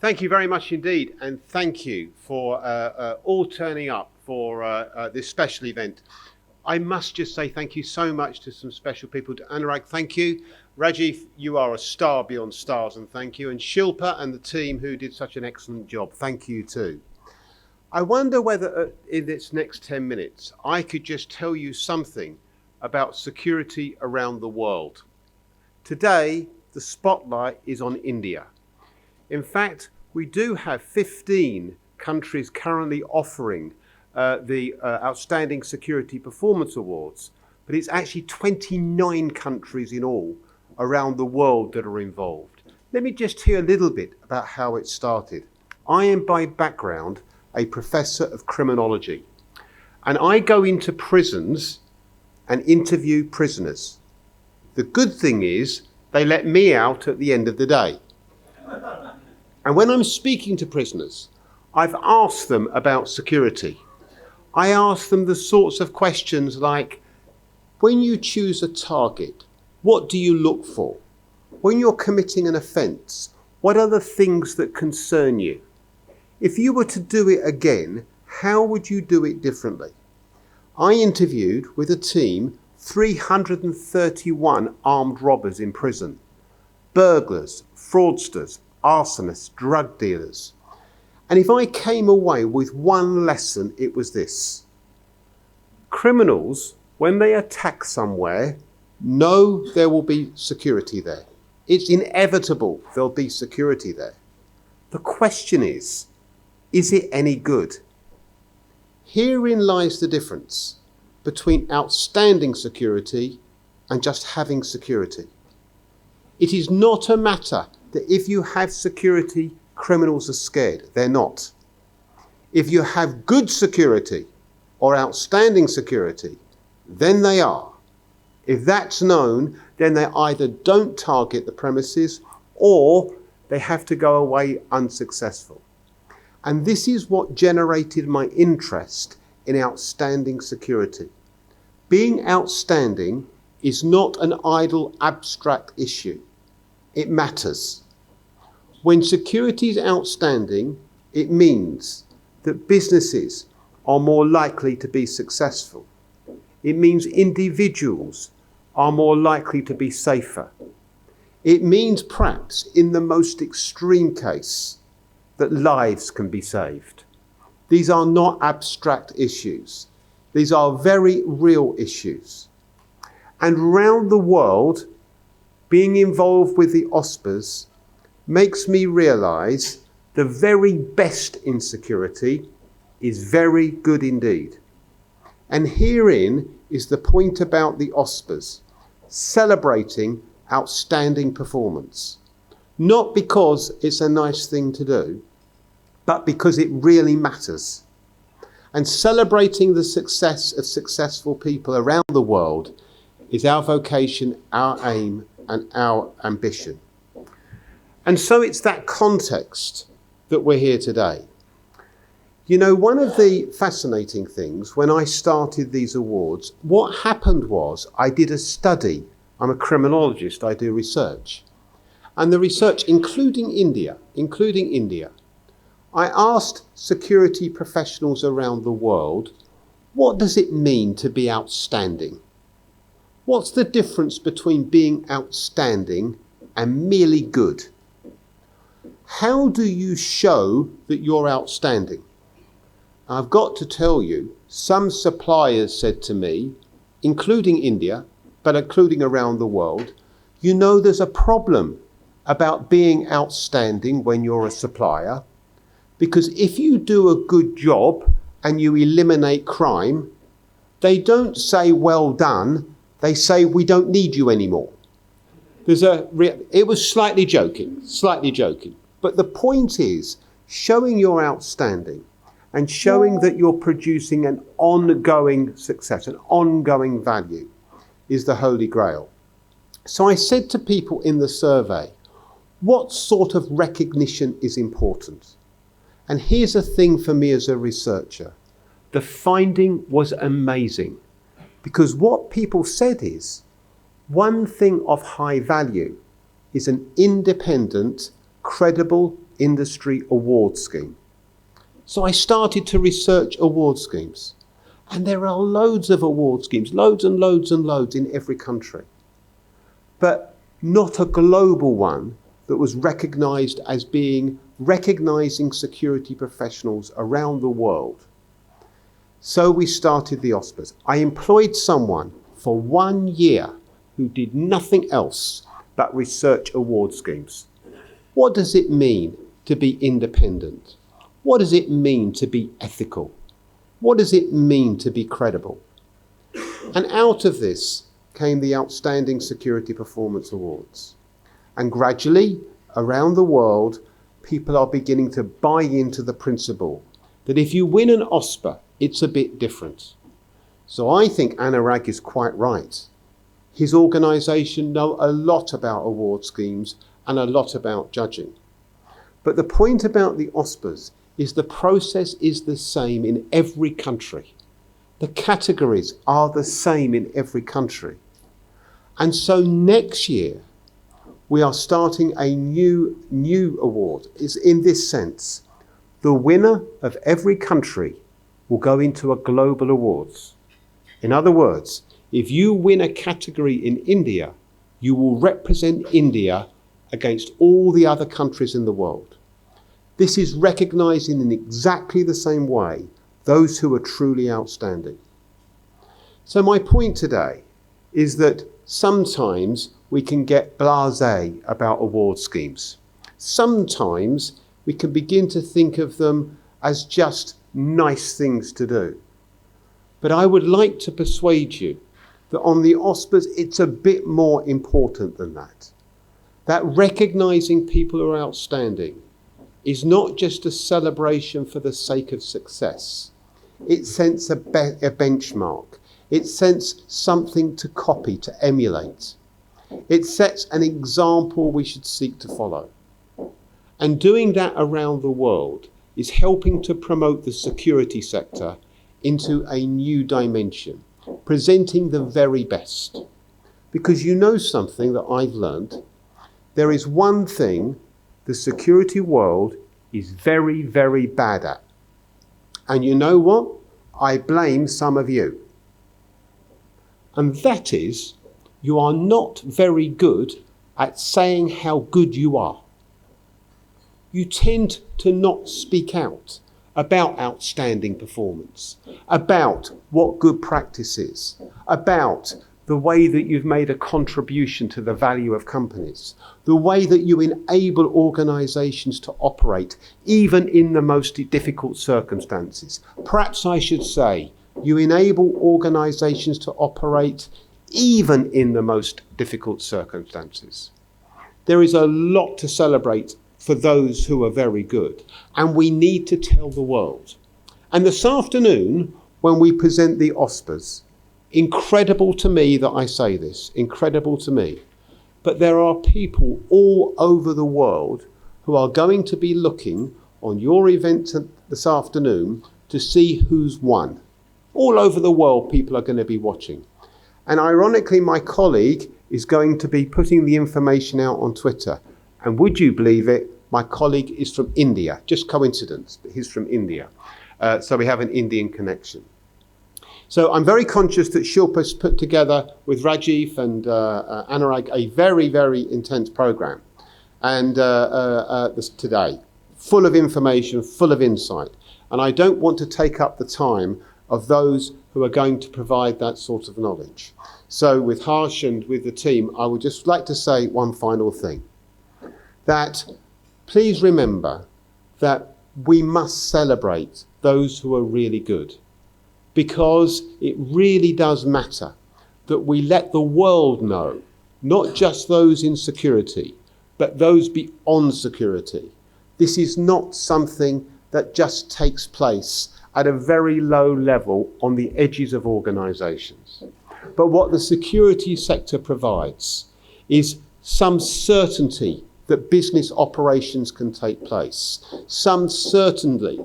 Thank you very much indeed, and thank you for all turning up for this special event. I must just say thank you so much to some special people. To Anurag, thank you. Rajiv, you are a star beyond stars, and thank you. And Shilpa and the team who did such an excellent job, thank you too. I wonder whether in this next 10 minutes I could just tell you something about security around the world. Today, the spotlight is on India. In fact, we do have 15 countries currently offering the Outstanding Security Performance Awards, but it's actually 29 countries in all around the world that are involved. Let me just tell you a little bit about how it started. I am by background a professor of criminology, and I go into prisons and interview prisoners. The good thing is they let me out at the end of the day. And when I'm speaking to prisoners, I've asked them about security. I ask them the sorts of questions like, when you choose a target, what do you look for? When you're committing an offence, what are the things that concern you? If you were to do it again, how would you do it differently? I interviewed with a team 331 armed robbers in prison, burglars, fraudsters, arsonists, drug dealers. And if I came away with one lesson, it was this. Criminals, when they attack somewhere, know there will be security there. It's inevitable there'll be security there. The question is it any good? Herein lies the difference between outstanding security and just having security. It is not a matter that if you have security, criminals are scared. They're not. If you have good security or outstanding security, then they are. If that's known, then they either don't target the premises or they have to go away unsuccessful. And this is what generated my interest in outstanding security. Being outstanding is not an idle, abstract issue. It matters. When security is outstanding, it means that businesses are more likely to be successful. It means individuals are more likely to be safer. It means perhaps in the most extreme case that lives can be saved. These are not abstract issues. These are very real issues. And around the world, being involved with the OSPAs makes me realise the very best in security is very good indeed. And herein is the point about the OSPAs, celebrating outstanding performance. Not because it's a nice thing to do, but because it really matters. And celebrating the success of successful people around the world is our vocation, our aim, and our ambition. And so it's that context that we're here today. You know, one of the fascinating things when I started these awards, what happened was I did a study. I'm a criminologist, I do research. And the research, including India, I asked security professionals around the world, what does it mean to be outstanding? What's the difference between being outstanding and merely good? How do you show that you're outstanding? I've got to tell you, some suppliers said to me, including India, but including around the world, you know there's a problem about being outstanding when you're a supplier, because if you do a good job and you eliminate crime, they don't say well done, they say we don't need you anymore. It was slightly joking. But the point is, showing you're outstanding and showing that you're producing an ongoing success, an ongoing value, is the Holy Grail. So I said to people in the survey, what sort of recognition is important? And here's a thing for me as a researcher. The finding was amazing, because what people said is, one thing of high value is an independent, credible, industry award scheme. So I started to research award schemes. And there are loads of award schemes, loads and loads and loads in every country. But not a global one that was recognised as being recognising security professionals around the world. So we started the OSPAs. I employed someone for 1 year who did nothing else but research award schemes. What does it mean to be independent? What does it mean to be ethical? What does it mean to be credible? And out of this came the Outstanding Security Performance Awards. And gradually, around the world, people are beginning to buy into the principle that if you win an OSPA, it's a bit different. So I think Anurag is quite right. His organisation know a lot about award schemes and a lot about judging. But the point about the OSPAs is the process is the same in every country. The categories are the same in every country. And so next year, we are starting a new award. It's in this sense. The winner of every country will go into a global awards. In other words, if you win a category in India, you will represent India against all the other countries in the world. This is recognising in exactly the same way those who are truly outstanding. So my point today is that sometimes we can get blasé about award schemes. Sometimes we can begin to think of them as just nice things to do. But I would like to persuade you that on the OSPAs, it's a bit more important than that. That recognising people who are outstanding is not just a celebration for the sake of success. It sets a benchmark. It sets something to copy, to emulate. It sets an example we should seek to follow. And doing that around the world is helping to promote the security sector into a new dimension, presenting the very best. Because you know something that I've learned, there is one thing the security world is very, very bad at. And you know what? I blame some of you. And that is, you are not very good at saying how good you are. You tend to not speak out about outstanding performance, about what good practice is, about the way that you've made a contribution to the value of companies, the way that you enable organisations to operate even in the most difficult circumstances. Perhaps I should say, you enable organisations to operate even in the most difficult circumstances. There is a lot to celebrate for those who are very good, and we need to tell the world. And this afternoon, when we present the OSPAs, incredible to me that I say this, incredible to me, but there are people all over the world who are going to be looking on your event this afternoon to see who's won. All over the world, people are going to be watching. And ironically, my colleague is going to be putting the information out on Twitter. And would you believe it, my colleague is from India. Just coincidence, but he's from India. So we have an Indian connection. So I'm very conscious that Shilpa's put together with Rajiv and Anurag a very, very intense program. And this today, full of information, full of insight. And I don't want to take up the time of those who are going to provide that sort of knowledge. So with Harsh and with the team, I would just like to say one final thing. That please remember that we must celebrate those who are really good, because it really does matter that we let the world know, not just those in security, but those beyond security. This is not something that just takes place at a very low level on the edges of organisations. But what the security sector provides is some certainty that business operations can take place, some certainty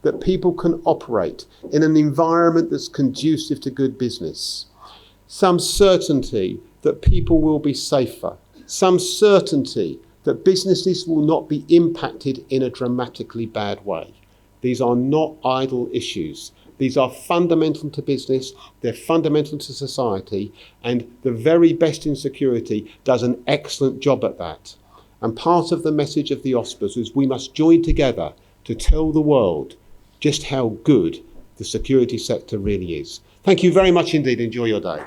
that people can operate in an environment that's conducive to good business, some certainty that people will be safer, some certainty that businesses will not be impacted in a dramatically bad way. These are not idle issues. These are fundamental to business, they're fundamental to society, and the very best in security does an excellent job at that. And part of the message of the OSPAs is we must join together to tell the world just how good the security sector really is. Thank you very much indeed. Enjoy your day.